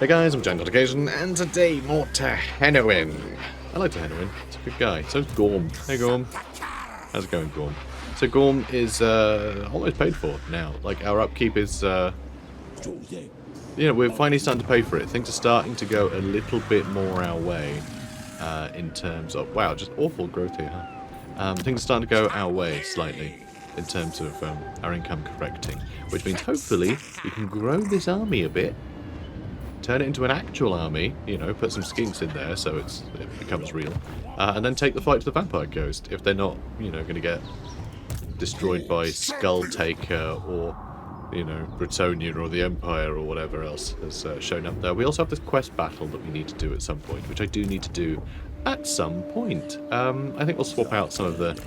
Hey guys, I'm Giant Occasion, and today more Tehenhauin. I like Tehenhauin, he's a good guy. So's Gorm. Hey Gorm. How's it going, Gorm? So Gorm is almost paid for now. Like, our upkeep is, you know, we're finally starting to pay for it. Things are starting to go a little bit more our way in terms of... Wow, just awful growth here, huh? Things are starting to go our way slightly in terms of our income correcting. Which means, hopefully, we can grow this army a bit. Turn it into an actual army, you know, put some Skinks in there so it becomes real. And then take the fight to the Vampire Ghost if they're not, you know, going to get destroyed by Skulltaker or, you know, Bretonnia or the Empire or whatever else has shown up there. We also have this quest battle that we need to do at some point, which I do need to do at some point. I think we'll swap out some of the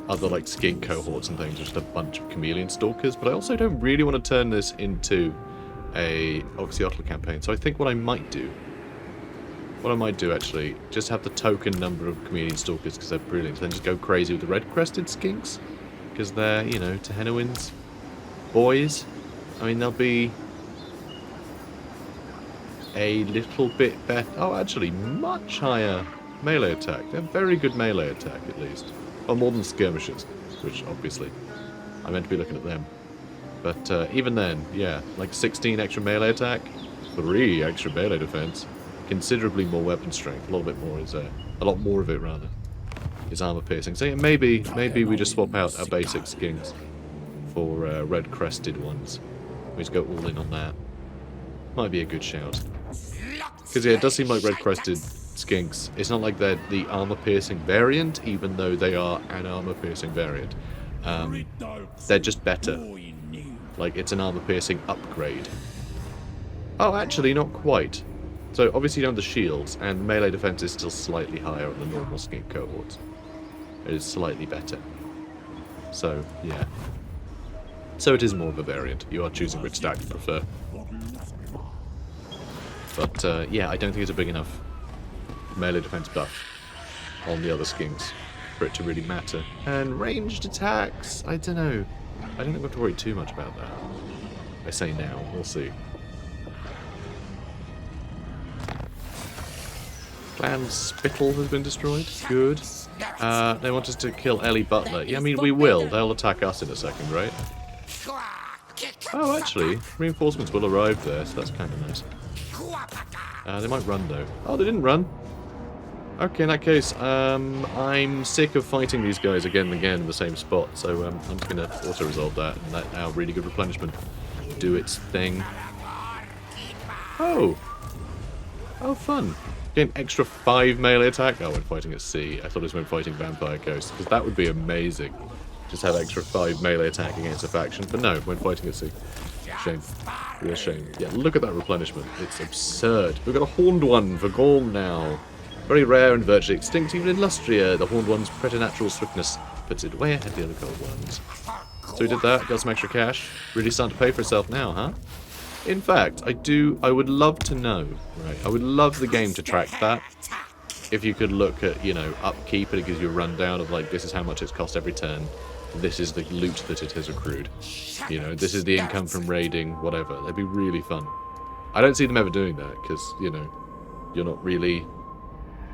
other, like, Skink cohorts and things, just a bunch of Chameleon Stalkers, but I also don't really want to turn this into a Oxyotl campaign. So I think what I might do actually, just have the token number of Chameleon Stalkers because they're brilliant, then just go crazy with the red-crested Skinks because they're, you know, Tehenhauin's boys. I mean, they'll be a little bit better. Oh, actually, much higher melee attack. They're very good melee attack, at least. Well, more than skirmishers, which obviously I meant to be looking at them. But even then, yeah, like 16 extra melee attack, 3 extra melee defense, considerably more weapon strength. A little bit more is a lot more of it rather is armor piercing. So yeah, maybe we just swap out our basic Skinks for red crested ones. We just go all in on that. Might be a good shout. Because yeah, it does seem like red crested Skinks. It's not like they're the armor piercing variant, even though they are an armor piercing variant. They're just better. Like, it's an armor-piercing upgrade. Oh, actually, not quite. So, obviously you don't have the shields, and melee defense is still slightly higher on the normal Skink cohorts. It is slightly better. So, yeah. So it is more of a variant. You are choosing which stack to prefer. But, yeah, I don't think it's a big enough melee defense buff on the other Skinks for it to really matter. And ranged attacks, I don't know. I don't think we have to worry too much about that. I say now, we'll see. Clan Spittle has been destroyed. Good. They want us to kill Ellie Butler. Yeah, I mean, we will. They'll attack us in a second, right? Oh, actually, reinforcements will arrive there, so that's kind of nice. They might run, though. Oh, they didn't run. Okay, in that case, I'm sick of fighting these guys again and again in the same spot, so I'm just going to auto-resolve that and let our really good replenishment do its thing. Oh! Oh, fun. Get an extra 5 melee attack? Oh, when fighting at sea. I thought it was when fighting Vampire Ghosts, because that would be amazing. Just have extra 5 melee attack against a faction, but no, when fighting at sea. Shame. Real shame. Yeah, look at that replenishment. It's absurd. We've got a horned one for Gorm now. Very rare and virtually extinct, even in Lustria. The horned one's preternatural swiftness puts it way ahead of the other gold ones. So we did that, got some extra cash. Really starting to pay for itself now, huh? In fact, I would love to know, right? I would love the game to track that. If you could look at, you know, upkeep and it gives you a rundown of, like, this is how much it's cost every turn. This is the loot that it has accrued. You know, this is the income from raiding, whatever. That'd be really fun. I don't see them ever doing that, because, you know, you're not really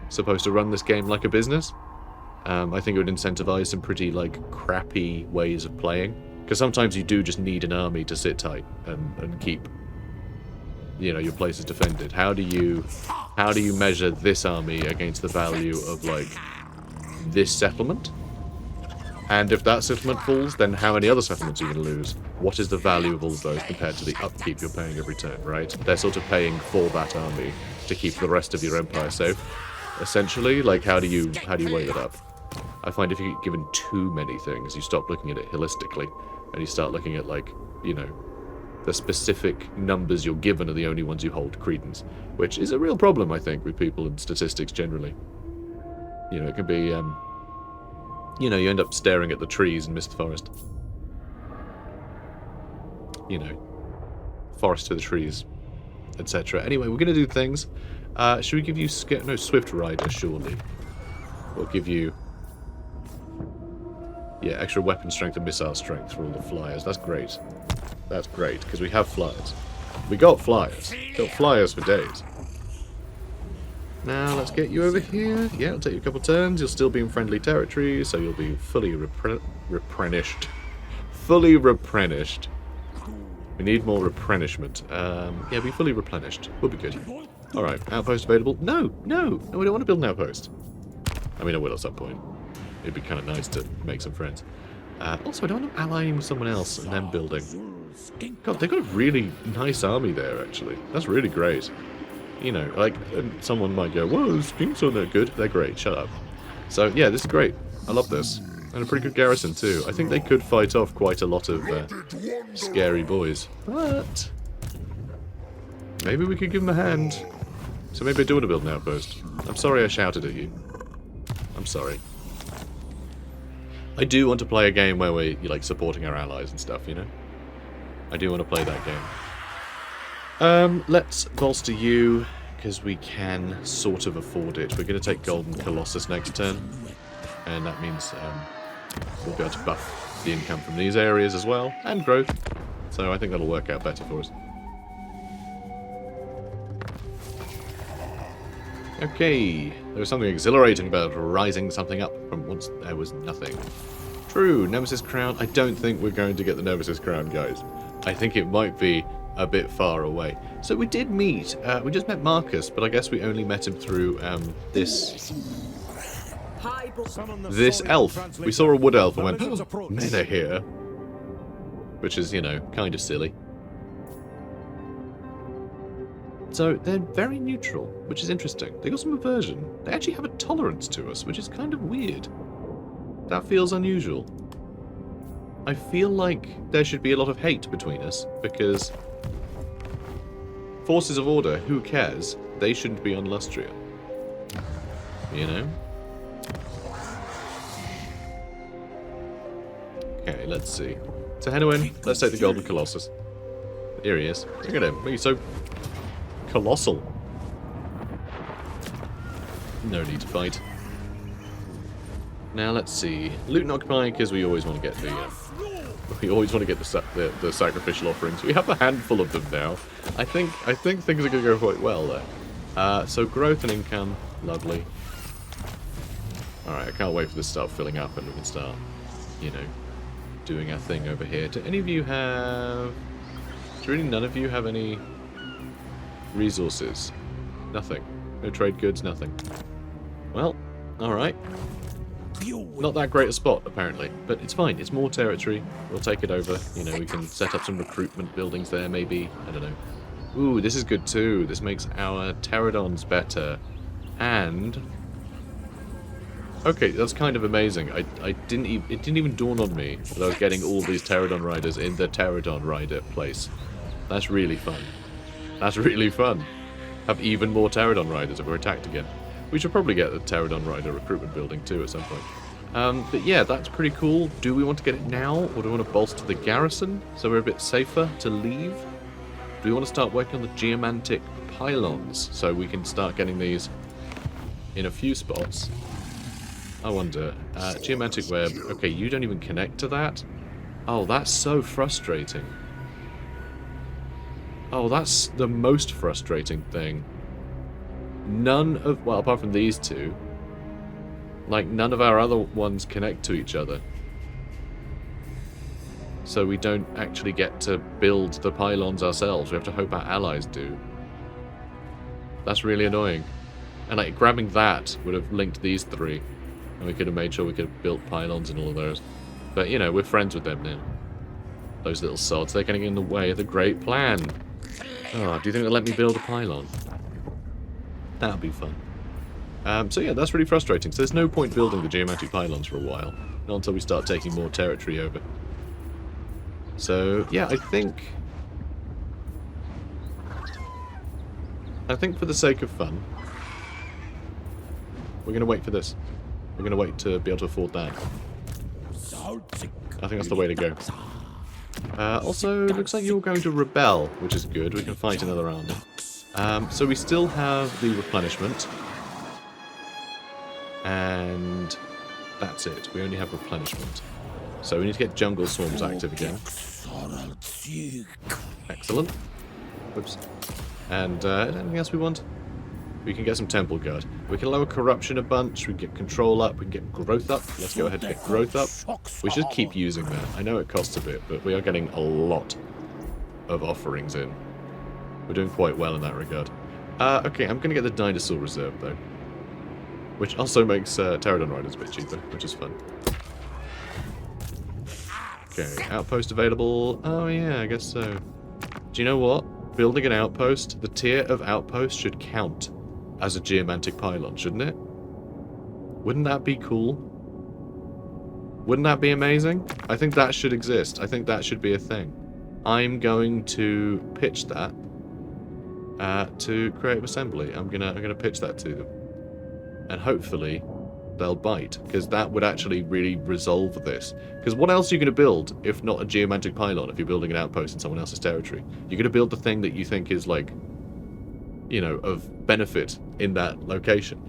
supposed to run this game like a business. I think it would incentivize some pretty, like, crappy ways of playing. Because sometimes you do just need an army to sit tight and keep, you know, your places defended. How do you measure this army against the value of, like, this settlement? And if that settlement falls, then how many other settlements are you going to lose? What is the value of all of those compared to the upkeep you're paying every turn, right? They're sort of paying for that army to keep the rest of your empire safe. Essentially, like, how do you weigh it up? I find if you get given too many things, you stop looking at it holistically, and you start looking at, like, you know, the specific numbers you're given are the only ones you hold credence, which is a real problem, I think, with people and statistics generally. You know, it can be, you know, you end up staring at the trees and miss the forest. You know, forest for the trees, etc. Anyway, we're going to do things. Should we give you Swift Rider, surely? We'll give you, yeah, extra weapon strength and missile strength for all the flyers. That's great. That's great, because we have flyers. We got flyers. Got flyers for days. Now, let's get you over here. Yeah, it'll take you a couple turns. You'll still be in friendly territory, so you'll be fully replenished. Fully replenished. We need more replenishment. Yeah, be fully replenished. We'll be good. Alright, outpost available. No, we don't want to build an outpost. I mean, I will at some point. It'd be kind of nice to make some friends. Also, I don't want to ally with someone else and then building. God, they've got a really nice army there, actually. That's really great. You know, like, someone might go, whoa, Skinks aren't that good. They're great, shut up. So, yeah, this is great. I love this. And a pretty good garrison, too. I think they could fight off quite a lot of scary boys. But maybe we could give them a hand. So maybe I do want to build an outpost. I'm sorry I shouted at you. I'm sorry. I do want to play a game where we're, like, supporting our allies and stuff, you know? I do want to play that game. Let's bolster you, because we can sort of afford it. We're going to take Golden Colossus next turn, and that means we'll be able to buff the income from these areas as well, and growth. So I think that'll work out better for us. Okay, there was something exhilarating about rising something up from once there was nothing. True, Nemesis Crown. I don't think we're going to get the Nemesis Crown, guys. I think it might be a bit far away. So we did meet, we just met Marcus, but I guess we only met him through this elf. We saw a wood elf and went, oh, men are here. Which is, you know, kind of silly. So they're very neutral, which is interesting. They got some aversion. They actually have a tolerance to us, which is kind of weird. That feels unusual. I feel like there should be a lot of hate between us, because forces of order, who cares? They shouldn't be on Lustria. You know? Okay, let's see. Tehenhauin, let's take the Golden Colossus. Here he is. Look at him. He's so colossal. No need to fight. Now let's see. Loot and occupy, because we always want to get the the sacrificial offerings. We have a handful of them now. I think things are going to go quite well there. So growth and income, lovely. All right, I can't wait for this to start filling up and we can start, you know, doing our thing over here. Do any of you have? Do really none of you have any resources? Nothing. No trade goods. Nothing. Well, all right. Not that great a spot, apparently, but it's fine. It's more territory. We'll take it over. You know, we can set up some recruitment buildings there, maybe. I don't know. Ooh, this is good too. This makes our pterodons better. And okay, that's kind of amazing. It didn't even dawn on me that I was getting all these pterodon riders in the pterodon rider place. That's really fun. That's really fun. Have even more pterodon riders if we're attacked again. We should probably get the Pterodon Rider recruitment building too at some point. But yeah, that's pretty cool. Do we want to get it now, or do we want to bolster the garrison so we're a bit safer to leave? Do we want to start working on the Geomantic pylons so we can start getting these in a few spots? I wonder. Geomantic web. Okay, you don't even connect to that? Oh, that's so frustrating. Oh, that's the most frustrating thing. None of, well, apart from these two, like, none of our other ones connect to each other. So we don't actually get to build the pylons ourselves. We have to hope our allies do. That's really annoying. And, like, grabbing that would have linked these three. And we could have made sure we could have built pylons and all of those. But, you know, we're friends with them now. Those little sods, they're getting in the way of the great plan. Oh, do you think they'll let me build a pylon? That'll be fun. So yeah, that's really frustrating. So there's no point building the Geomantic pylons for a while. Not until we start taking more territory over. So, yeah, I think for the sake of fun, we're going to wait for this. We're going to wait to be able to afford that. I think that's the way to go. Also, looks like you're going to rebel, which is good. We can fight another army. So we still have the replenishment. And that's it. We only have replenishment. So we need to get jungle swarms active again. Excellent. Whoops. And anything else we want? We can get some Temple Guard. We can lower corruption a bunch. We can get control up. We can get growth up. Let's go ahead and get growth up. We should keep using that. I know it costs a bit, but we are getting a lot of offerings in. We're doing quite well in that regard. Okay, I'm going to get the Dinosaur Reserve, though. Which also makes Pterodon Riders a bit cheaper, which is fun. Okay, outpost available. Oh, yeah, I guess so. Do you know what? Building an outpost, the tier of outpost should count as a geomantic pylon, shouldn't it? Wouldn't that be cool? Wouldn't that be amazing? I think that should exist. I think that should be a thing. I'm going to pitch that to Creative Assembly. I'm gonna pitch that to them, and hopefully they'll bite, because that would actually really resolve this. Because what else are you going to build if not a geomantic pylon? If you're building an outpost in someone else's territory, you're going to build the thing that you think is like, you know, of benefit in that location.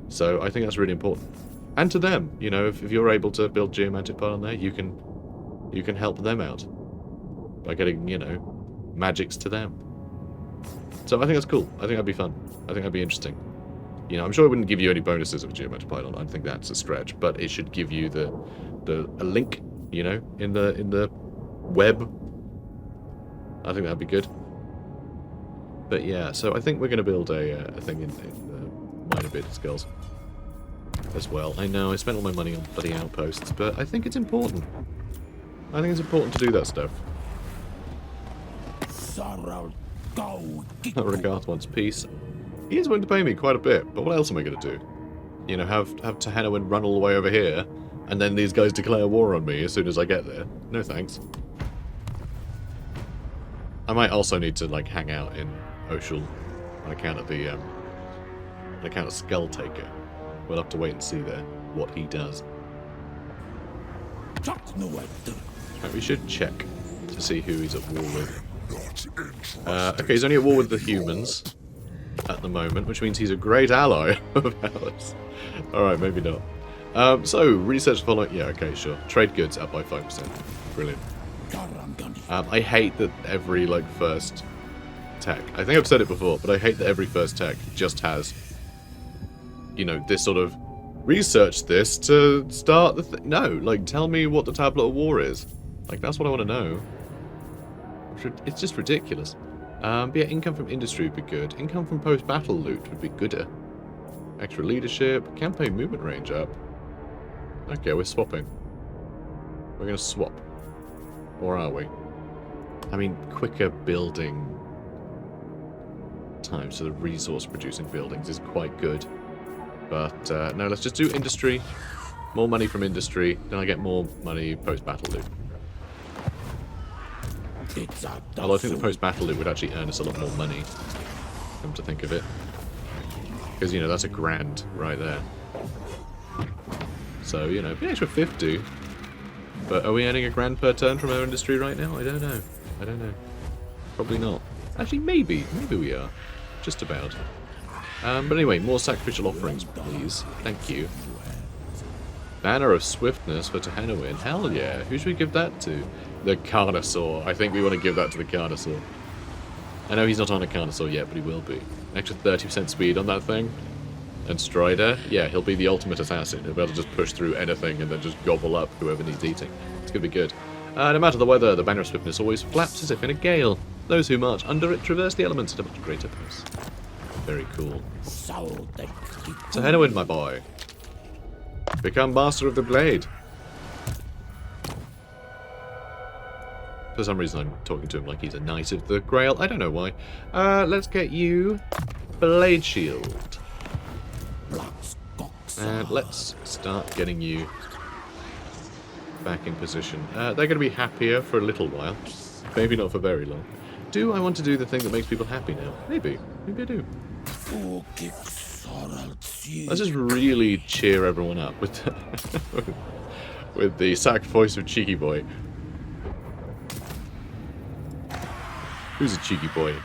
So I think that's really important. And to them, you know, if you're able to build geomantic pylon there, you can help them out by getting, you know, magics to them. So I think that's cool. I think that'd be fun. I think that'd be interesting. You know, I'm sure it wouldn't give you any bonuses of a geomantic pylon. I think that's a stretch, but it should give you a link, you know, in the web. I think that'd be good. But yeah, so I think we're going to build a thing in Minor Bearded Skulls as well. I know I spent all my money on bloody outposts, but I think it's important. I think it's important to do that stuff. Regarth wants peace. He is willing to pay me quite a bit, but what else am I going to do? You know, have Tehenhauin run all the way over here, and then these guys declare war on me as soon as I get there? No thanks. I might also need to, like, hang out in Oshul on account of the, on account of Skull Taker. We'll have to wait and see there what he does. Right, we should check to see who he's at war with. Okay, he's only at war with the humans at the moment, which means he's a great ally of ours. Alright, maybe not. So, research the following... Yeah, okay, sure. Trade goods up by 5%. Brilliant. I hate that every, like, first tech... I think I've said it before, but I hate that every first tech just has, you know, this sort of... Research this to start the thing. No, like, tell me what the Tablet of War is. Like, that's what I want to know. It's just ridiculous. But yeah, income from industry would be good. Income from post-battle loot would be gooder. Extra leadership. Campaign movement range up. Okay, we're swapping. We're going to swap. Or are we? I mean, quicker building time, so the resource-producing buildings is quite good. But, no, let's just do industry. More money from industry. Then I get more money post-battle loot. Although I think the post-battle loot would actually earn us a lot more money, come to think of it. Because, you know, that's $1,000 right there. So, you know, be an extra 50. But are we earning $1,000 per turn from our industry right now? I don't know. I don't know. Probably not. Actually, maybe. Maybe we are. Just about. But anyway, more sacrificial offerings, please. Thank you. Banner of Swiftness for Tehenhauin. Hell yeah. Who should we give that to? The Carnosaur. I think we want to give that to the Carnosaur. I know he's not on a Carnosaur yet, but he will be. An extra 30% speed on that thing. And Strider. Yeah, he'll be the ultimate assassin. He'll be able to just push through anything and then just gobble up whoever needs eating. It's going to be good. No matter the weather, the Banner of Swiftness always flaps as if in a gale. Those who march under it traverse the elements at a much greater pace. Very cool. Tehenhauin, my boy. Become master of the blade. For some reason I'm talking to him like he's a knight of the Grail. I don't know why. Let's get you Blade Shield. And let's start getting you back in position. They're going to be happier for a little while. Maybe not for very long. Do I want to do the thing that makes people happy now? Maybe. Maybe I do. Let's just really cheer everyone up with the, with the sacrifice of Cheeky Boy. Who's a cheeky boy?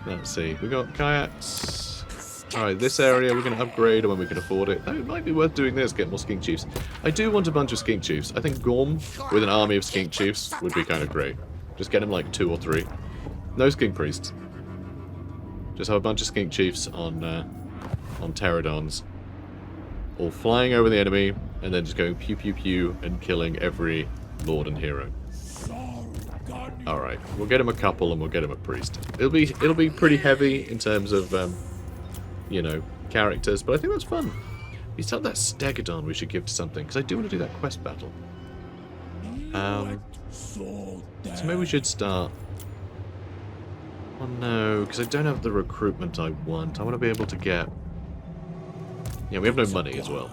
Let's see. We got kayaks. Alright, this area we're going to upgrade when we can afford it. That might be worth doing this, get more Skink Chiefs. I do want a bunch of Skink Chiefs. I think Gorm with an army of Skink Chiefs would be kind of great. Just get him like 2 or 3. No Skink Priests. Just have a bunch of skink chiefs on pterodons, all flying over the enemy, and then just going pew pew pew and killing every lord and hero. All right, we'll get him a couple, and we'll get him a priest. It'll be pretty heavy in terms of you know, characters, but I think that's fun. We still have that Stegodon we should give to something, because I do want to do that quest battle. So maybe we should start... Oh no, because I don't have the recruitment I want. I want to be able to get... Yeah, we have no money as well.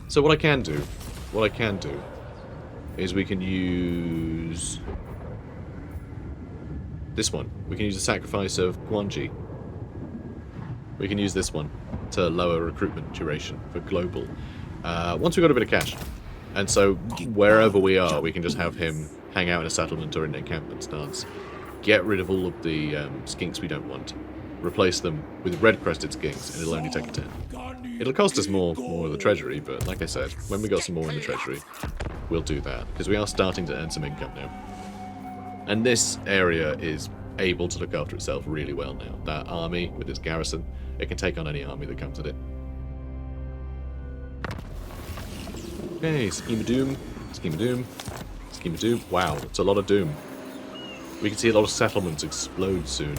So what I can do is we can use... this one. We can use the sacrifice of Guanji. We can use this one to lower recruitment duration for global. Once we've got a bit of cash. And so wherever we are, we can just have him hang out in a settlement or in an encampment stance. Get rid of all of the skinks we don't want. Replace them with red-crested skinks, and it'll only take a turn. It'll cost us more of the treasury, but like I said, when we got some more in the treasury, we'll do that. Because we are starting to earn some income now. And this area is able to look after itself really well now. That army with its garrison, it can take on any army that comes at it. Okay, Scheme of Doom, Scheme of Doom, Scheme of Doom. Wow, that's a lot of doom. We can see a lot of settlements explode soon.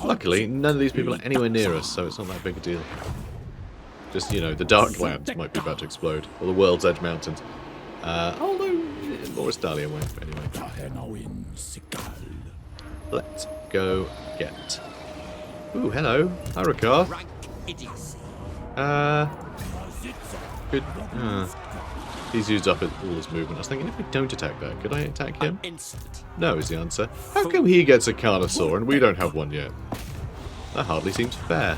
Luckily, none of these people are anywhere near us, so it's not that big a deal. Just, you know, the Darklands might be about to explode, or the World's Edge Mountains. Although, Loris Dahlia won't, anyway. Let's go get... Ooh, hello. Hi, Ricard. Good. He's used up all his movement. I was thinking, if we don't attack that, could I attack him? No is the answer. How come he gets a Carnosaur and we don't have one yet? That hardly seems fair.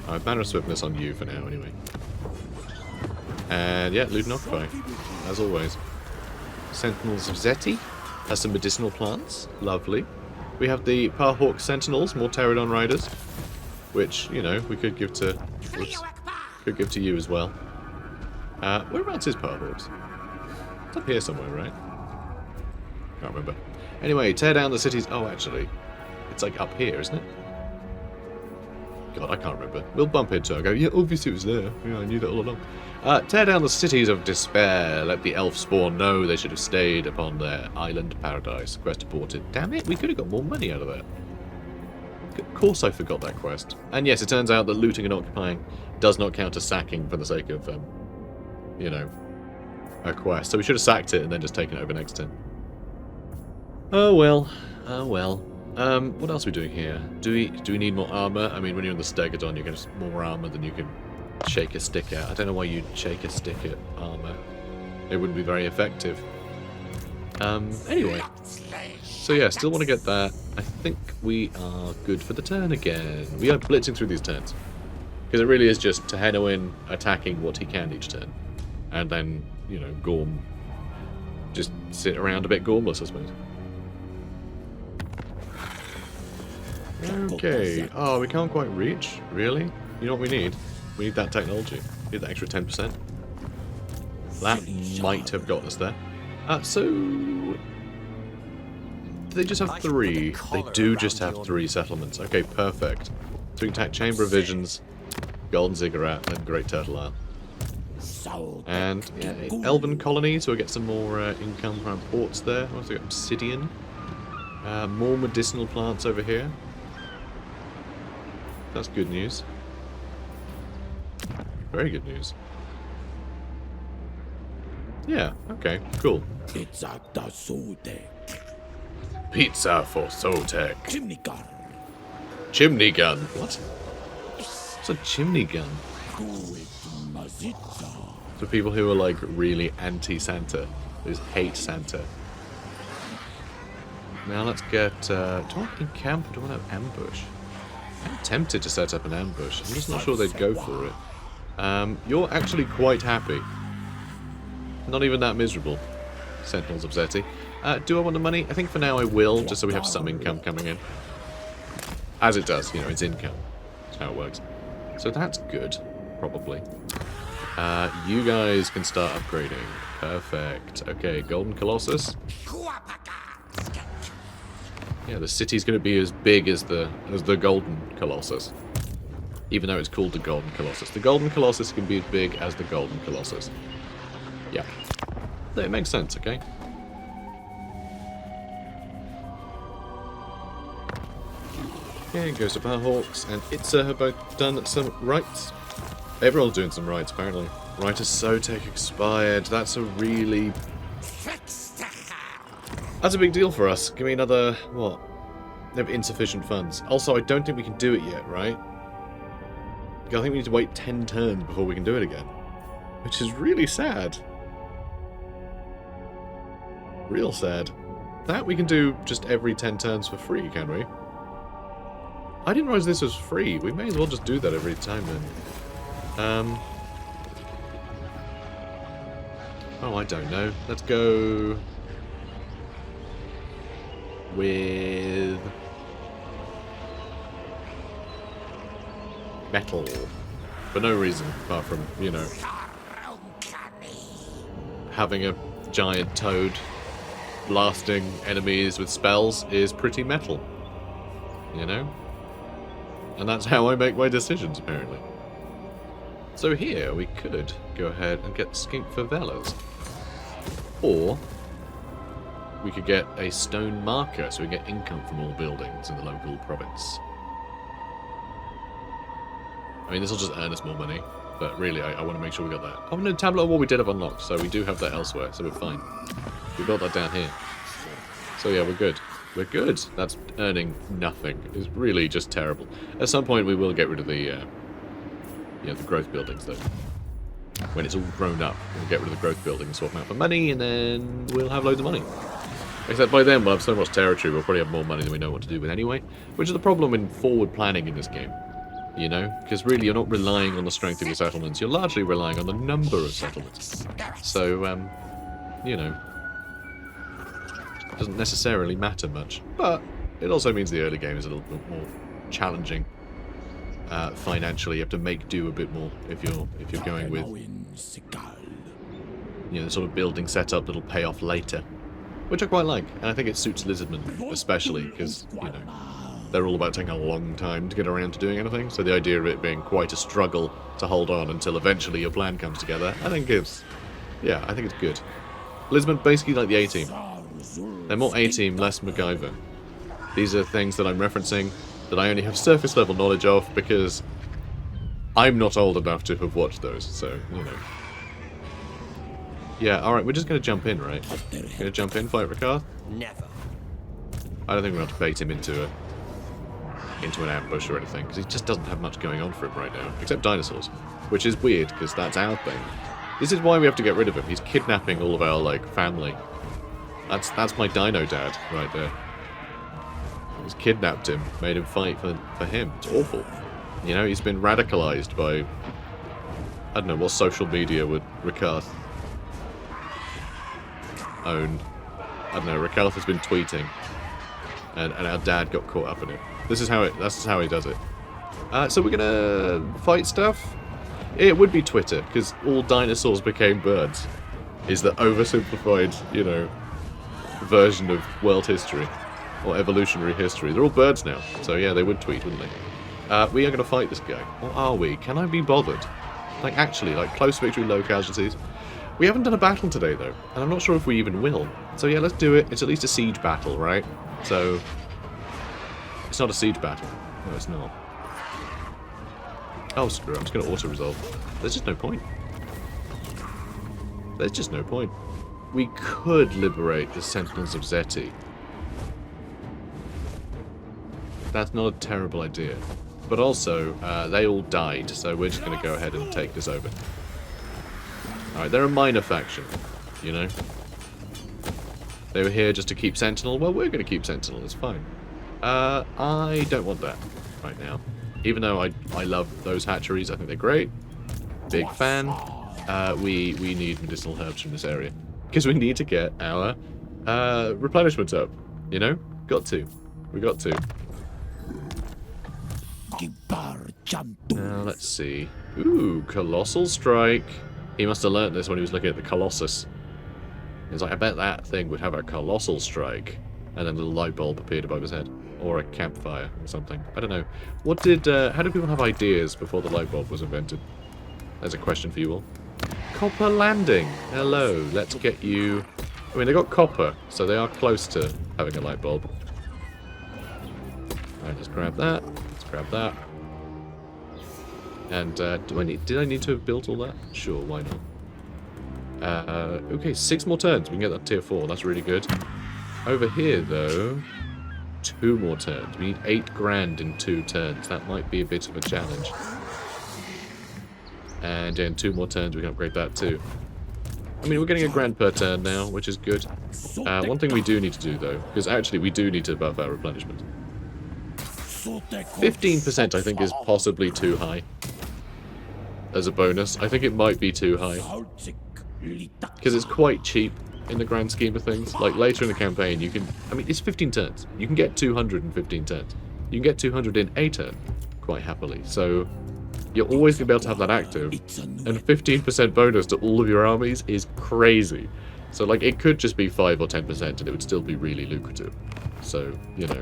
Alright, Banner of Swiftness on you for now, anyway. And yeah, loot and occupy, as always. Sentinels of Zeti has some medicinal plants. Lovely. We have the Parhawk Sentinels, more Pterodon Riders, which, you know, we could give to... Whoops, could give to you as well. Whereabouts is Parhawks? It's up here somewhere, right? Can't remember. Anyway, tear down the cities... Oh, actually, it's like up here, isn't it? God, I can't remember. We'll bump into it and go, yeah, obviously it was there. Yeah, I knew that all along. Tear down the cities of despair. Let the elf spawn know they should have stayed upon their island paradise. Quest aborted. Damn it, we could have got more money out of that. Of course I forgot that quest. And yes, it turns out that looting and occupying does not count as sacking for the sake of, you know, a quest. So we should have sacked it and then just taken it over next turn. Oh well. Oh well. What else are we doing here? Do we need more armor? I mean, when you're in the Stegodon, you get more armor than you can shake a stick at. I don't know why you'd shake a stick at armor. It wouldn't be very effective. Anyway. So yeah, still want to get that. I think we are good for the turn again. We are blitzing through these turns. Because it really is just Tehenhauin attacking what he can each turn. And then, you know, Gorm. Just sit around a bit gormless, I suppose. Okay. Oh, we can't quite reach? Really? You know what we need? We need that technology. We need that extra 10%. That might have got us there. So... They just have 3. They do just have 3 settlements. Okay, perfect. So we can attack Chamber of Visions, Golden Ziggurat, and Great Turtle Isle. And yeah, Elven Colony, so we get some more income from our ports there. Also got Obsidian. More medicinal plants over here. That's good news. Very good news. Yeah, okay, cool. Pizza for SOTEK. Chimney gun. Chimney gun. What? What's a chimney gun? For people who are like really anti-Santa, who hate Santa. Now let's get. Do I want encamp or do I want to ambush? I'm tempted to set up an ambush. I'm just not sure they'd go for it. You're actually quite happy. Not even that miserable. Sentinels of Zeti. Do I want the money? I think for now I will, just so we have some income coming in. As it does, you know, it's income. That's how it works. So that's good, probably. You guys can start upgrading. Perfect. Okay, Golden Colossus. Yeah, the city's going to be as big as the Golden Colossus. Even though it's called the Golden Colossus. The Golden Colossus can be as big as the Golden Colossus. Yeah. It makes sense, okay? Okay, goes to Powerhawks and Itza have both done some rights. Everyone's doing some rights, apparently. Right as SOTEK expired. That's a really... That's a big deal for us. Give me another... what? They have insufficient funds. Also, I don't think we can do it yet, right? I think we need to wait 10 turns before we can do it again. Which is really sad. Real sad. That we can do just every 10 turns for free, can we? I didn't realize this was free. We may as well just do that every time then. Oh, I don't know. Let's go... with... metal. For no reason, apart from, you know... having a giant toad blasting enemies with spells is pretty metal. You know? And that's how I make my decisions, apparently. So here, we could go ahead and get skink favelas. Or... we could get a stone marker, so we get income from all buildings in the local province. I mean, this will just earn us more money, but really, I want to make sure we got that. Oh no, Tablet of War we did have unlocked, so we do have that elsewhere, so we're fine. We got that down here. So yeah, we're good. We're good. That's earning nothing. It's really just terrible. At some point, we will get rid of the, the growth buildings, though. When it's all grown up, we'll get rid of the growth buildings, swap them out for money, and then we'll have loads of money. Except by then we'll have so much territory, we'll probably have more money than we know what to do with anyway. Which is the problem in forward planning in this game. You know? Because really you're not relying on the strength of your settlements, you're largely relying on the number of settlements. So, you know... it doesn't necessarily matter much. But it also means the early game is a little bit more challenging. Financially, you have to make do a bit more if you're going with... you know, the sort of building setup that'll pay off later. Which I quite like, and I think it suits Lizardmen, especially, because, you know, they're all about taking a long time to get around to doing anything, so the idea of it being quite a struggle to hold on until eventually your plan comes together, I think it's... yeah, I think it's good. Lizardmen basically like the A-Team. They're more A-Team, less MacGyver. These are things that I'm referencing that I only have surface level knowledge of, because I'm not old enough to have watched those, so, you know. Yeah, alright, we're just going to jump in, right? Going to jump in, fight Ricard? Never. I don't think we're going to have to bait him into an ambush or anything, because he just doesn't have much going on for him right now, except dinosaurs, which is weird, because that's our thing. This is why we have to get rid of him. He's kidnapping all of our, like, family. That's my dino dad right there. He's kidnapped him, made him fight for him. It's awful. You know, he's been radicalized by... I don't know, what social media would Ricard own? I don't know, Ricard has been tweeting. And our dad got caught up in it. This is how he does it. So we're gonna fight stuff? It would be Twitter, because all dinosaurs became birds. Is the oversimplified, you know, version of world history. Or evolutionary history. They're all birds now. So yeah, they would tweet, wouldn't they? We are going to fight this guy. Or are we? Can I be bothered? Like, actually, like, close victory, low casualties. We haven't done a battle today, though. And I'm not sure if we even will. So yeah, let's do it. It's at least a siege battle, right? So... it's not a siege battle. No, it's not. Oh, screw it. I'm just going to auto-resolve. There's just no point. There's just no point. We could liberate the Sentinels of Zeti. That's not a terrible idea. But also, they all died, so we're just going to go ahead and take this over. Alright, they're a minor faction, you know? They were here just to keep Sentinel. Well, we're going to keep Sentinel, it's fine. I don't want that right now. Even though I love those hatcheries, I think they're great. Big fan. We need medicinal herbs from this area. Because we need to get our replenishment up, you know? Got to. We got to. Now, let's see. Ooh, Colossal Strike. He must have learnt this when he was looking at the Colossus. He's like, I bet that thing would have a Colossal Strike. And then a little light bulb appeared above his head. Or a campfire or something. I don't know. What did, how did people have ideas before the light bulb was invented? There's a question for you all. Copper landing. Hello. Let's get you... I mean, they got copper, so they are close to having a light bulb. Alright, let's grab that. Let's grab that. And, did I need to have built all that? Sure, why not? Okay, 6 more turns. We can get that tier 4. That's really good. Over here, though, 2 more turns. We need 8 grand in 2 turns. That might be a bit of a challenge. And in 2 more turns, we can upgrade that too. I mean, we're getting a grand per turn now, which is good. One thing we do need to do, though, because actually we do need to buff our replenishment. 15% I think is possibly too high. As a bonus. I think it might be too high. Because it's quite cheap in the grand scheme of things. Like, later in the campaign, you can... I mean, it's 15 turns. You can get 200 in 15 turns. You can get 200 in a turn, quite happily. So, you're always going to be able to have that active. And 15% bonus to all of your armies is crazy. So, like, it could just be 5 or 10% and it would still be really lucrative. So, you know...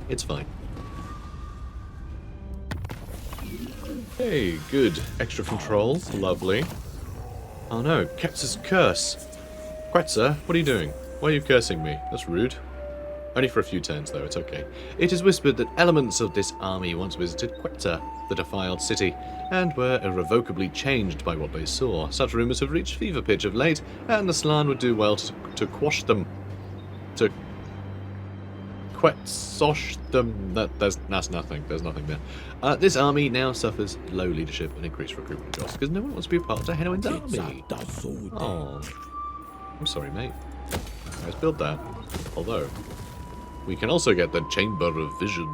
It's fine. Hey, good. Extra control. Lovely. Oh no, Quetzal's curse. Quetzal, what are you doing? Why are you cursing me? That's rude. Only for a few turns, though, it's okay. It is whispered that elements of this army once visited Quetzal, the defiled city, and were irrevocably changed by what they saw. Such rumours have reached fever pitch of late, and the Slan would do well to quash them. To Quetzosh them. That's nothing. There's nothing there. This army now suffers low leadership and increased recruitment costs because no one wants to be a part of Tehenhauin's army. Oh, I'm sorry, mate. Let's build that. Although, we can also get the Chamber of Visions.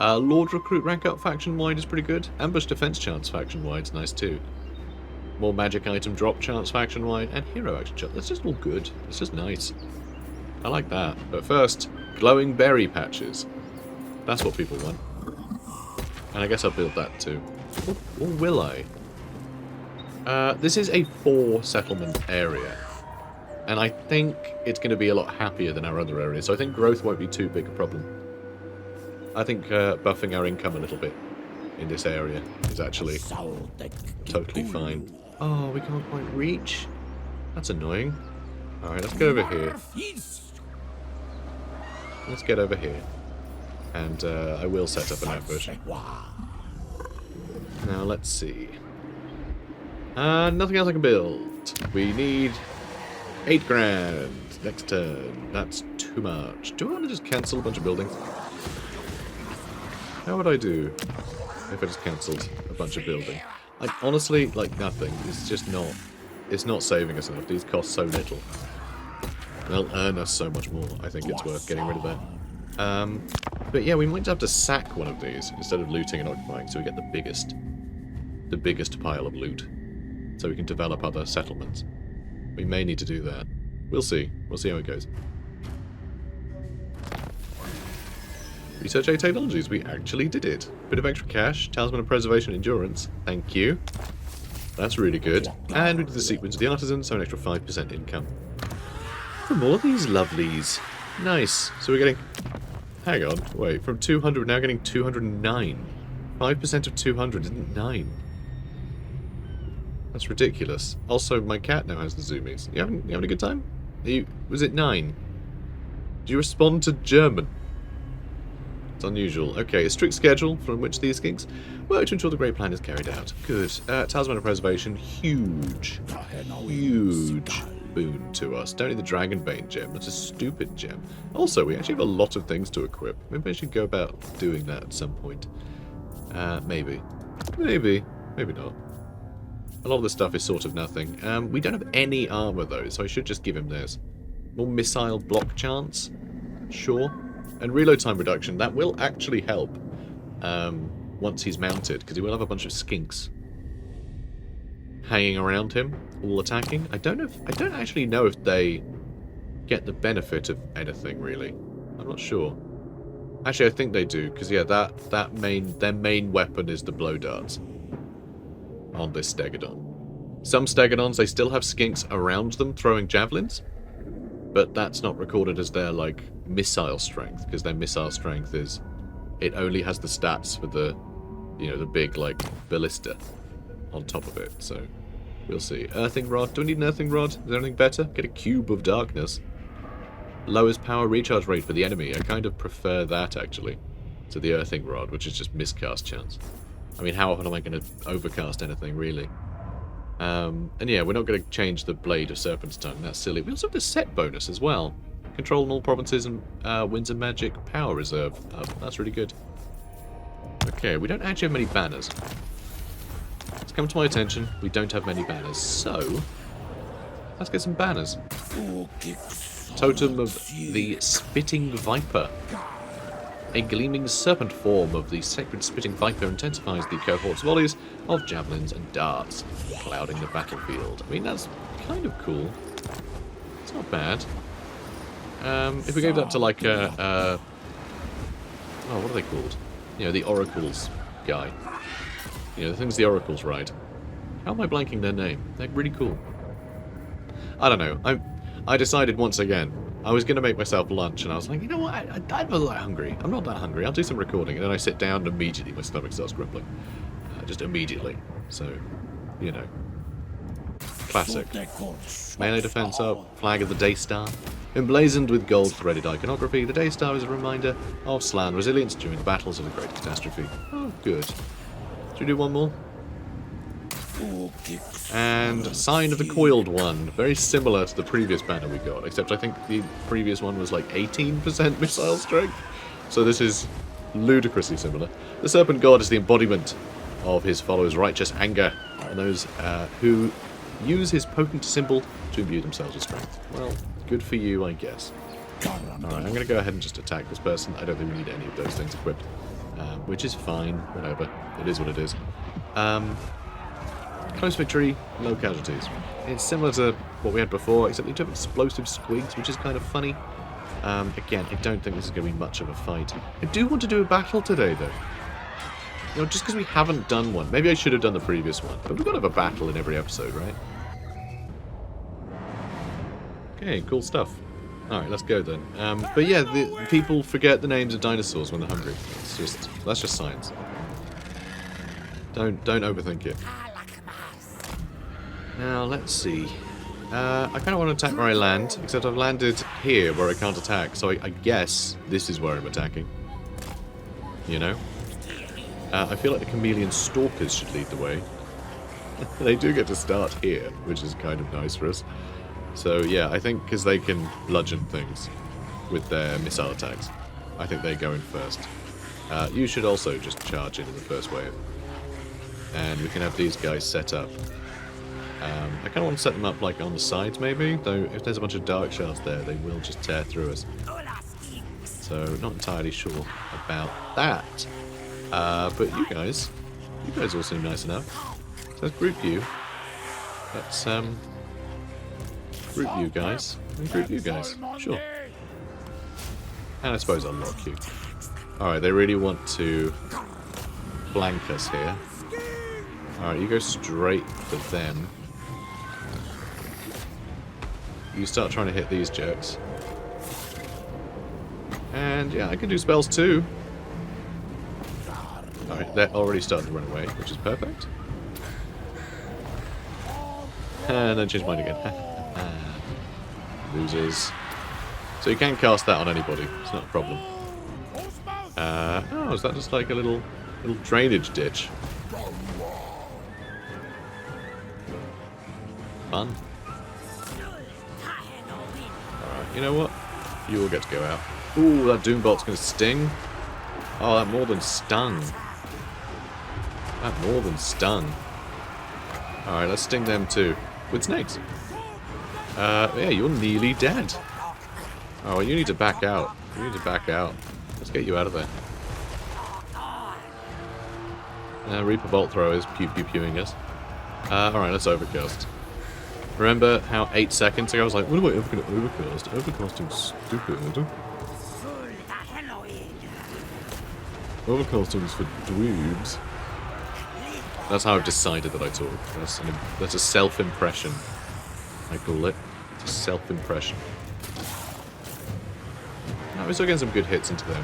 Lord recruit rank up faction wide is pretty good. Ambush defense chance faction wide is nice too. More magic item drop chance faction wide and hero action chance. That's just all good. It's just nice. I like that. But first, glowing berry patches. That's what people want. And I guess I'll build that too. Or will I? This is a 4 settlement area. And I think it's going to be a lot happier than our other areas. So I think growth won't be too big a problem. I think buffing our income a little bit in this area is actually totally fine. Oh, we can't quite reach? That's annoying. Alright, let's go over here. Let's get over here. And I will set up an ambush. Now, let's see. Nothing else I can build. We need 8 grand next turn. That's too much. Do I want to just cancel a bunch of buildings? How would I do if I just cancelled a bunch of building? Like, honestly, like nothing. It's just not... It's not saving us enough. These cost so little. They'll earn us so much more. I think it's worth getting rid of that. But yeah, we might have to sack one of these instead of looting and occupying, so we get the biggest pile of loot, so we can develop other settlements. We may need to do that. We'll see. We'll see how it goes. Research 8 technologies. We actually did it. Bit of extra cash. Talisman of Preservation Endurance. Thank you. That's really good. And we did the sequence of the artisan, so an extra 5% income. From all of these lovelies. Nice. So we're getting... Hang on. Wait. From 200, we're now getting 209. 5% of 200 isn't 9. That's ridiculous. Also, my cat now has the zoomies. You having a good time? Was it 9? Do you respond to German? It's unusual. Okay, a strict schedule from which these Skinks work to ensure the great plan is carried out. Good. Talisman of Preservation. Huge. Huge boon to us. Don't need the Dragonbane gem. That's a stupid gem. Also, we actually have a lot of things to equip. Maybe I should go about doing that at some point. Maybe. Maybe. Maybe not. A lot of this stuff is sort of nothing. We don't have any armor, though, so I should just give him this. More missile block chance? Sure. And reload time reduction. That will actually help once he's mounted, because he will have a bunch of skinks hanging around him, all attacking. I don't actually know if they get the benefit of anything, really. I'm not sure. Actually, I think they do, because yeah, their main weapon is the blow darts on this Stegodon. Some Stegodons, they still have skinks around them throwing javelins, but that's not recorded as their, like, missile strength, because their missile strength is... It only has the stats for the, you know, the big, like, ballista on top of it, so we'll see. Earthing Rod. Do I need an Earthing Rod? Is there anything better? Get a Cube of Darkness. Lowers power recharge rate for the enemy. I kind of prefer that, actually, to the Earthing Rod, which is just miscast chance. I mean, how often am I going to overcast anything, really? And yeah, we're not going to change the Blade of Serpent's Tongue. That's silly. We also have the set bonus as well. Control in all provinces and Winds of Magic Power Reserve. That's really good. Okay, we don't actually have many banners. It's come to my attention, we don't have many banners. So, let's get some banners. Totem of the Spitting Viper. A gleaming serpent form of the sacred Spitting Viper intensifies the cohort's volleys of javelins and darts, clouding the battlefield. I mean, that's kind of cool. It's not bad. If we gave that to, like, oh, what are they called? You know, the Oracles guy. You know, the things the Oracles ride. How am I blanking their name? They're really cool. I don't know. I decided once again, I was going to make myself lunch, and I was like, you know what, I'm not that hungry. I'm not that hungry. I'll do some recording. And then I sit down, and immediately my stomach starts grumbling. Just immediately. So, you know. Classic. Melee defense up. Flag of the Daystar. Emblazoned with gold-threaded iconography, the Daystar is a reminder of Slan resilience during the battles of the Great Catastrophe. Oh, good. Should we do one more? And Sign of the Coiled One. Very similar to the previous banner we got, except I think the previous one was like 18% missile strength. So this is ludicrously similar. The Serpent God is the embodiment of his followers' righteous anger, and those who use his potent symbol to imbue themselves with strength. Well, good for you, I guess. Alright, I'm going to go ahead and just attack this person. I don't think we need any of those things equipped. Which is fine, whatever. It is what it is. Close victory, low casualties. It's similar to what we had before, except you have explosive squigs, which is kind of funny. Again, I don't think this is going to be much of a fight. I do want to do a battle today, though. You know, just because we haven't done one. Maybe I should have done the previous one. But we've got to have a battle in every episode, right? Okay, cool stuff. Alright, let's go then. But yeah, the people forget the names of dinosaurs when they're hungry. That's just science. Don't overthink it. Now, let's see. I kind of want to attack where I land, except I've landed here where I can't attack, so I guess this is where I'm attacking. You know? I feel like the Chameleon Stalkers should lead the way. They do get to start here, which is kind of nice for us. So yeah, I think because they can bludgeon things with their missile attacks, I think they go in first. You should also just charge in the first wave. And we can have these guys set up. I kind of want to set them up like on the sides maybe, though if there's a bunch of dark shards there, they will just tear through us. So not entirely sure about that. But you guys all seem nice enough. So let's group you. Let's group you guys. And group you guys. Sure. And I suppose I'll lock you. Alright, they really want to flank us here. Alright, you go straight for them. You start trying to hit these jerks. And yeah, I can do spells too. Alright, they're already starting to run away, which is perfect. And then change mine again. Losers. So you can cast that on anybody, it's not a problem. Oh, is that just like a little drainage ditch? Fun. Alright, you know what? You all get to go out. Ooh, that Doombolt's gonna sting. Oh, that more than stung. That more than stung. Alright, let's sting them too. With snakes. Yeah, you're nearly dead. Oh, well, you need to back out. You need to back out. Let's get you out of there. Reaper Bolt Thrower is pew-pew-pewing us. Alright, let's overcast. Remember how 8 seconds ago I was like, when am I ever going to overcast? Overcasting's stupid. Overcasting's for dweebs. That's how I've decided that I talk. That's a self-impression, I call it. It's a self-impression. we're still getting some good hits into them.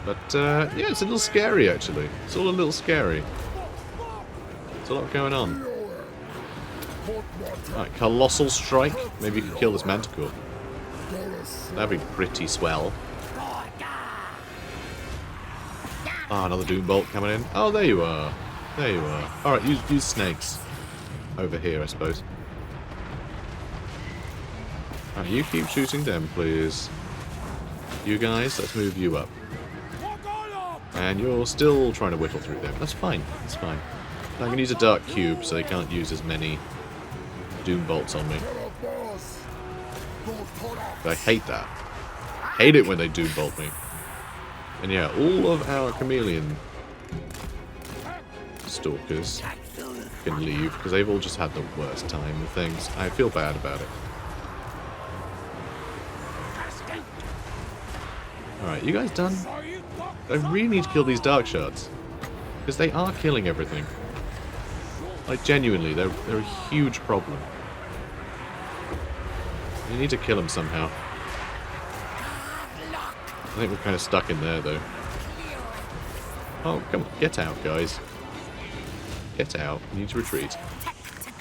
But, yeah, it's a little scary, actually. It's all a little scary. There's a lot going on. Alright, Colossal Strike. Maybe you can kill this Manticore. That'd be pretty swell. Ah, another Doom Bolt coming in. Oh, there you are. There you are. Alright, use snakes. Over here, I suppose. Alright, you keep shooting them, please. You guys, let's move you up. And you're still trying to whittle through them. That's fine. That's fine. I can use a Dark Cube so they can't use as many Doom Bolts on me. But I hate that. I hate it when they Doom Bolt me. And yeah, all of our Chameleon Stalkers can leave because they've all just had the worst time with things. I feel bad about it. Alright, you guys done? I really need to kill these Dark Shards. Because they are killing everything. Like, genuinely, they're a huge problem. You need to kill them somehow. I think we're kind of stuck in there, though. Oh, come on, get out, guys. Get out. We need to retreat.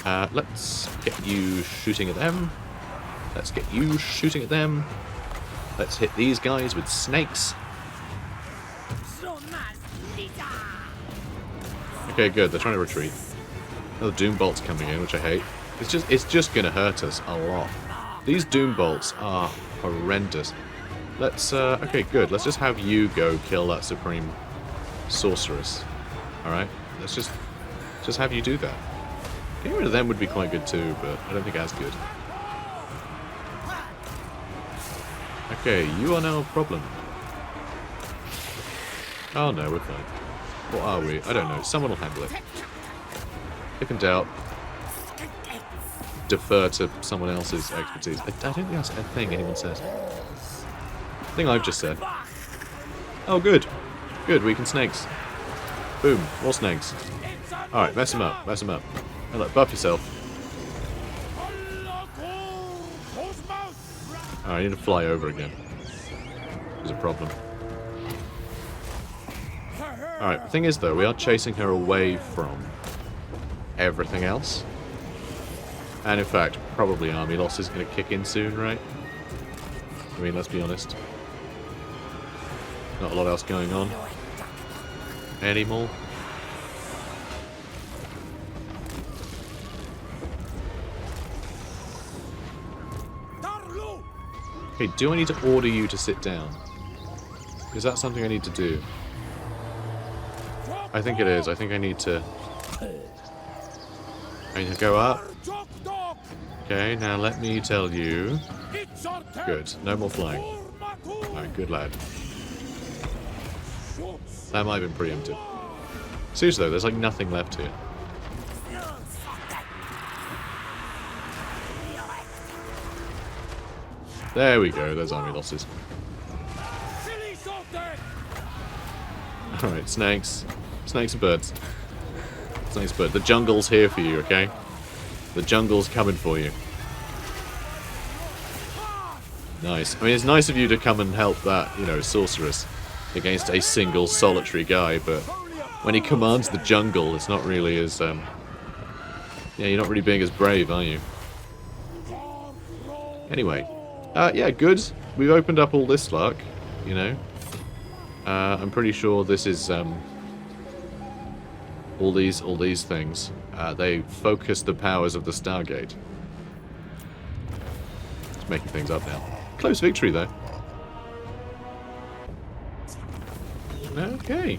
Let's get you shooting at them. Let's get you shooting at them. Let's hit these guys with snakes. Okay, good. They're trying to retreat. Another Doom Bolt's coming in, which I hate. It's just gonna hurt us a lot. These Doom Bolts are horrendous. Let's okay, good. Let's just have you go kill that Supreme Sorceress. All right. Let's just have you do that. Getting rid of them would be quite good too, but I don't think as good. Okay, you are now a problem. Oh no, we're fine. What are we? I don't know. Someone will handle it. If in doubt, defer to someone else's expertise. I don't think that's a thing anyone says. Thing I've just said. Oh, good. Good, weaken snakes. Boom, more snakes. Alright, mess them up, mess them up. Hey, look, buff yourself. Alright, I need to fly over again. There's a problem. Alright, the thing is though, we are chasing her away from everything else. And in fact, probably army loss is going to kick in soon, right? I mean, let's be honest. Not a lot else going on anymore. Okay, do I need to order you to sit down? Is that something I need to do? I think it is. I think I need to go up. Okay, now let me tell you. Good. No more flying. Alright, good lad. That might have been preempted. Seriously though, there's like nothing left here. There we go, there's army losses. Alright, snakes. Snakes and birds. Snakes and birds. The jungle's here for you, okay? The jungle's coming for you. Nice. I mean, it's nice of you to come and help that, you know, sorceress against a single solitary guy, but when he commands the jungle, it's not really as, yeah, you're not really being as brave, are you? Anyway. Yeah, good. We've opened up all this luck, you know. I'm pretty sure this is, all these things. They focus the powers of the Stargate. It's making things up now. Close victory, though. Okay.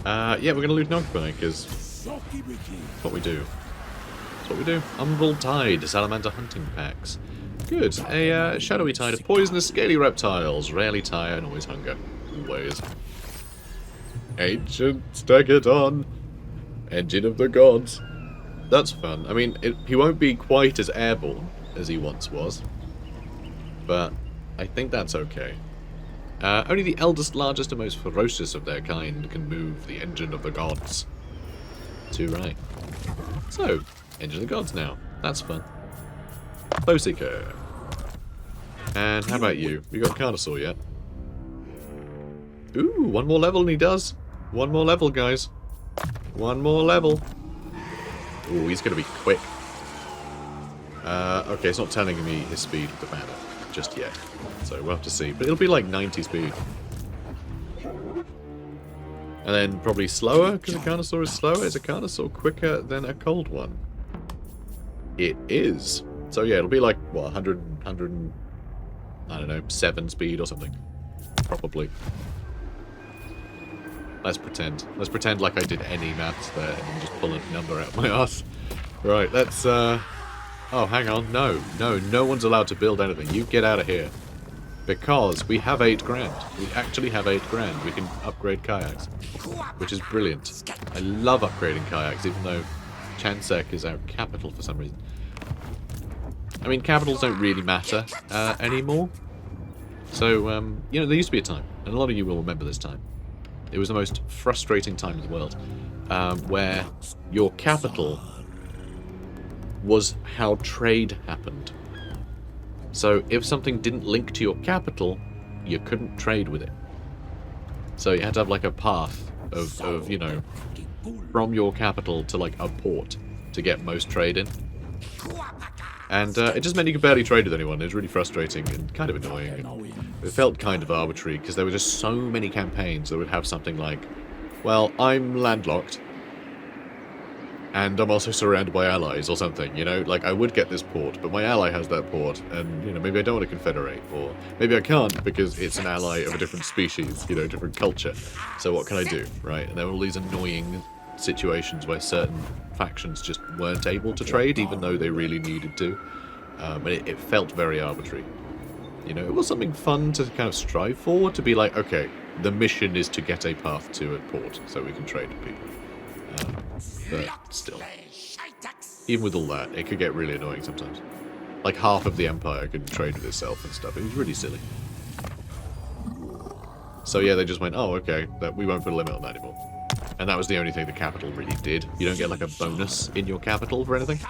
Yeah, we're going to loot and occupy, because what we do. That's what we do. Umbral Tide, Salamander hunting packs. Good. A shadowy tide of poisonous, scaly reptiles. Rarely tire and always hunger. Always. Ancient Stegadon. Engine of the Gods. That's fun. I mean, he won't be quite as airborne as he once was. But I think that's okay. Only the eldest, largest, and most ferocious of their kind can move the Engine of the Gods. Too right. So, Engine of the Gods now. That's fun. Bowseeker. And how about you? You got Carnosaur yet? Ooh, one more level and he does. One more level, guys. One more level. Ooh, he's going to be quick. Okay, it's not telling me his speed with the banner just yet. So we'll have to see. But it'll be like 90 speed. And then probably slower, because a Carnosaur is slower. Is a Carnosaur quicker than a cold one? It is. So yeah, it'll be like, what, 100, I don't know, 7 speed or something. Probably. Let's pretend. Let's pretend like I did any maths there and just pull a number out my ass. Right, let's, oh, hang on. No one's allowed to build anything. You get out of here. Because we have 8 grand. We actually have 8 grand. We can upgrade kayaks. Which is brilliant. I love upgrading kayaks, even though Chansek is our capital for some reason. I mean, capitals don't really matter anymore. So, you know, there used to be a time, and a lot of you will remember this time. It was the most frustrating time in the world, where your capital was how trade happened. So if something didn't link to your capital, you couldn't trade with it. So you had to have like a path of you know, from your capital to like a port to get most trade in. And it just meant you could barely trade with anyone. It was really frustrating and kind of annoying. And it felt kind of arbitrary because there were just so many campaigns that would have something like, well, I'm landlocked. And I'm also surrounded by allies or something, you know? Like, I would get this port, but my ally has that port, and, you know, maybe I don't want to confederate, or maybe I can't because it's an ally of a different species, you know, different culture. So what can I do, right? And there were all these annoying situations where certain factions just weren't able to trade, even though they really needed to. And it felt very arbitrary. You know, it was something fun to kind of strive for, to be like, okay, the mission is to get a path to a port, so we can trade with people. But still, even with all that, it could get really annoying sometimes. Like half of the Empire could trade with itself and stuff. It was really silly. So yeah, they just went, oh, okay, that we won't put a limit on that anymore. And that was the only thing the capital really did. You don't get like a bonus in your capital for anything.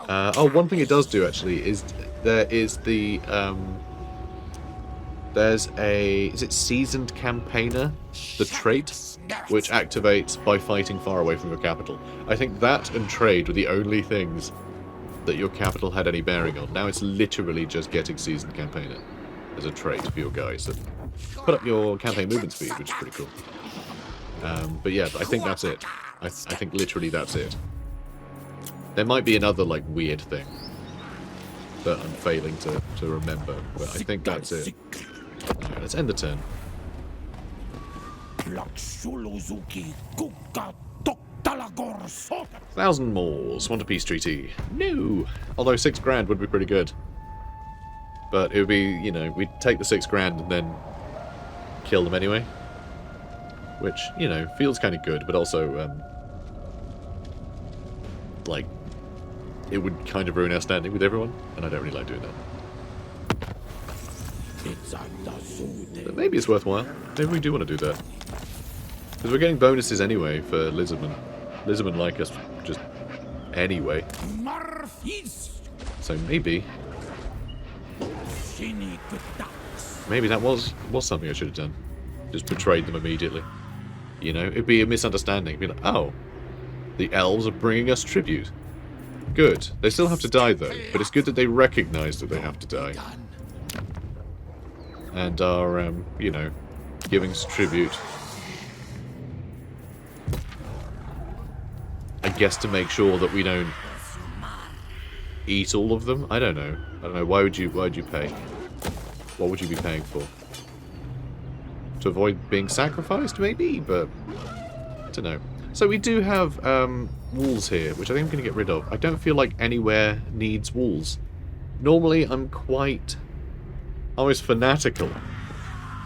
Oh, one thing it does do actually is there is the there's a, is it Seasoned Campaigner? The trait, which activates by fighting far away from your capital. I think that and trade were the only things that your capital had any bearing on. Now it's literally just getting Seasoned Campaigner as a trait for your guys. So put up your campaign movement speed, which is pretty cool. But yeah, I think that's it. I think literally that's it. There might be another, like, weird thing that I'm failing to remember, but I think that's it. Alright, let's end the turn. Thousand Maws. Want a peace treaty? No! Although 6 grand would be pretty good. But it would be, you know, we'd take the 6 grand and then kill them anyway. Which, you know, feels kind of good, but also, like, it would kind of ruin our standing with everyone, and I don't really like doing that. But maybe it's worthwhile. Maybe we do want to do that. Because we're getting bonuses anyway for Lizardmen. Lizardmen like us just anyway. So maybe... maybe that was something I should have done. Just betrayed them immediately. You know, it'd be a misunderstanding. It'd be like, oh, the elves are bringing us tribute. Good. They still have to die, though, but it's good that they recognize that they have to die. And are, you know, giving us tribute. I guess to make sure that we don't eat all of them? I don't know. I don't know. Why would you pay? What would you be paying for? To avoid being sacrificed, maybe? But, I don't know. So we do have walls here, which I think I'm going to get rid of. I don't feel like anywhere needs walls. Normally, I'm quite... almost fanatical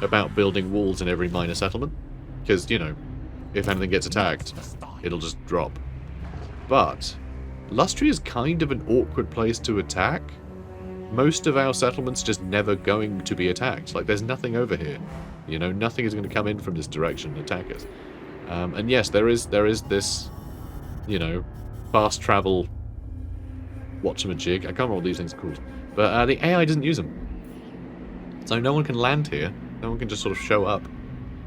about building walls in every minor settlement. Because, you know, if anything gets attacked, it'll just drop. But, Lustria is kind of an awkward place to attack. Most of our settlements just never going to be attacked. Like, there's nothing over here. You know, nothing is going to come in from this direction and attack us. And yes, there is this, you know, fast travel whatchamajig. I can't remember what these things are called. But the AI doesn't use them. So no one can land here. No one can just sort of show up.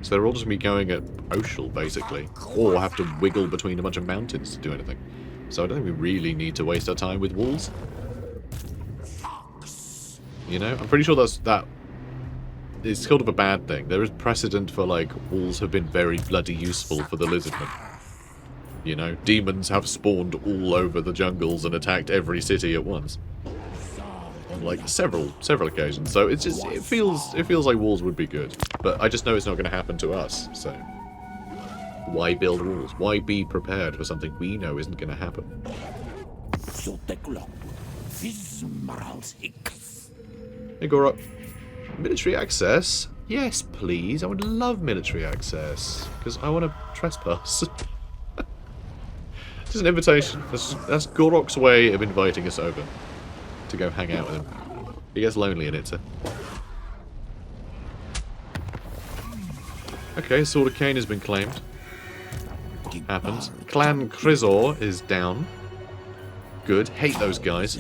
So they're all just going to be going at Oshel, basically. Or have to wiggle between a bunch of mountains to do anything. So I don't think we really need to waste our time with walls. You know? I'm pretty sure that is sort of a bad thing. There is precedent for, like, walls have been very bloody useful for the lizardmen. You know? Demons have spawned all over the jungles and attacked every city at once. On, like, several occasions. So it's just, it feels like walls would be good. But I just know it's not going to happen to us, so... Why build walls? Why be prepared for something we know isn't going to happen? Hey, Gorok. Military access? Yes, please. I would love military access. Because I want to trespass. It's an invitation. That's Gorok's way of inviting us over. To go hang out with him. He gets lonely in it, so... Okay, Sword of Khaine has been claimed. Happens. Clan Krizor is down. Good. Hate those guys.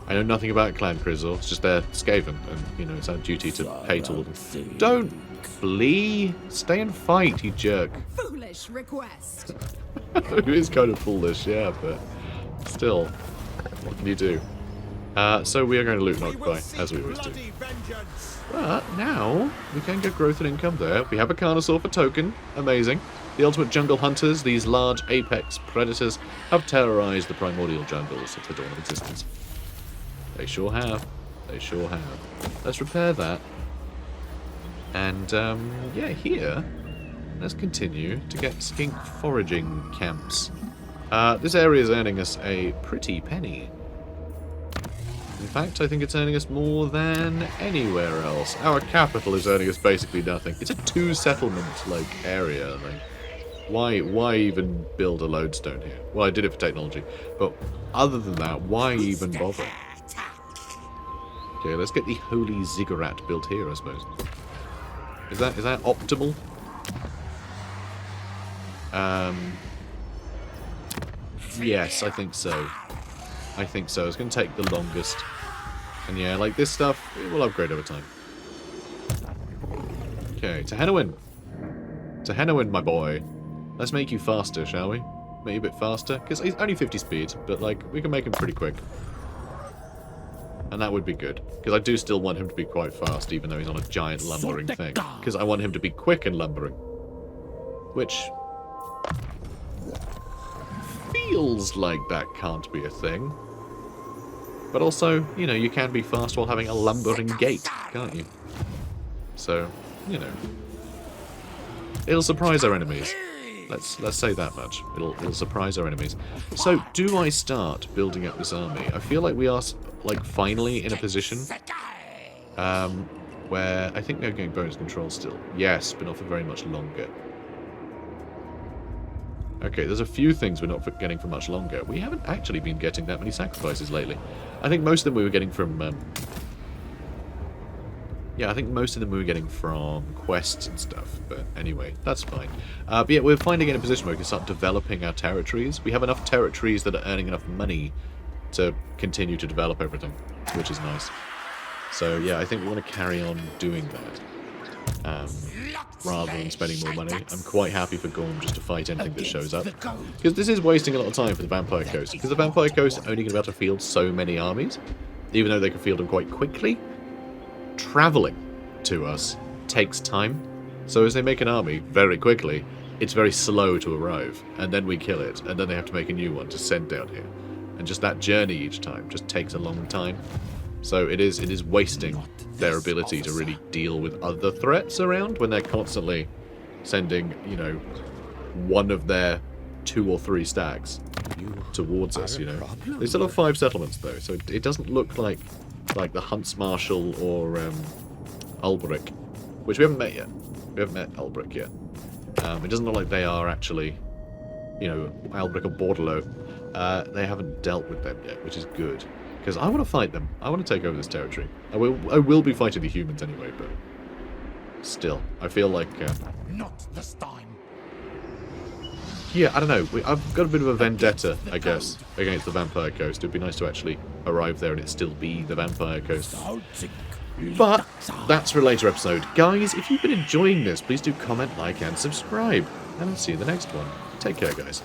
I know nothing about Clan Krizor. It's just they're Skaven, and you know it's our duty to hate all of them. Don't flee. Stay and fight, you jerk. Foolish request. It is kind of foolish, yeah, but still, what can you do? So we are going to loot and occupy, as we always do. But now we can get growth and income there. We have a Carnosaur for token. Amazing. The ultimate jungle hunters, these large apex predators, have terrorized the primordial jungles since the dawn of existence. They sure have. They sure have. Let's repair that. And, yeah, here, let's continue to get skink foraging camps. This area is earning us a pretty penny. In fact, I think it's earning us more than anywhere else. Our capital is earning us basically nothing. It's a two-settlement, like, area, I think. Why even build a lodestone here? Well, I did it for technology. But other than that, why even bother? Okay, let's get the Holy Ziggurat built here, I suppose. Is that optimal? Yes, I think so. I think so. It's going to take the longest. And yeah, like this stuff, it will upgrade over time. Okay, Tehenhauin. Tehenhauin, my boy. Let's make you faster, shall we? Make you a bit faster. Because he's only 50 speed, but like, we can make him pretty quick. And that would be good. Because I do still want him to be quite fast, even though he's on a giant lumbering thing. Because I want him to be quick and lumbering. Which... feels like that can't be a thing. But also, you know, you can be fast while having a lumbering gait, can't you? So, you know. It'll surprise our enemies. Let's say that much. It'll surprise our enemies. So, do I start building up this army? I feel like we are, like, finally in a position where I think we're getting bonus control still. Yes, but not for very much longer. Okay, there's a few things we're not getting for much longer. We haven't actually been getting that many sacrifices lately. I think most of them we were getting from... yeah, I think most of them we were getting from quests and stuff. But anyway, that's fine. But yeah, we're finally in a position where we can start developing our territories. We have enough territories that are earning enough money to continue to develop everything, which is nice. So yeah, I think we want to carry on doing that. Rather than spending more money. I'm quite happy for Gorm just to fight anything that shows up. Because this is wasting a lot of time for the Vampire Coast. Because the Vampire Coast are only going to be able to field so many armies. Even though they can field them quite quickly. Travelling to us takes time. So as they make an army very quickly, it's very slow to arrive. And then we kill it. And then they have to make a new one to send down here. And just that journey each time just takes a long time. So it is wasting their ability to really deal with other threats around when they're constantly sending, you know, one of their 2 or 3 stacks towards us, you know. They still have 5 settlements though, so it doesn't look like the Hunts Marshal or Ulbrick, which we haven't met yet. We haven't met Ulbrick yet. It doesn't look like they are actually, you know, Ulbrick or Bordelot. They haven't dealt with them yet, which is good. Because I want to fight them. I want to take over this territory. I will be fighting the humans anyway, but still, I feel like not this time. Yeah, I don't know. I've got a bit of a vendetta, I guess, against the Vampire Coast. It'd be nice to actually arrive there and it still be the Vampire Coast. But that's for a later episode. Guys, if you've been enjoying this, please do comment, like, and subscribe. And I'll see you in the next one. Take care, guys.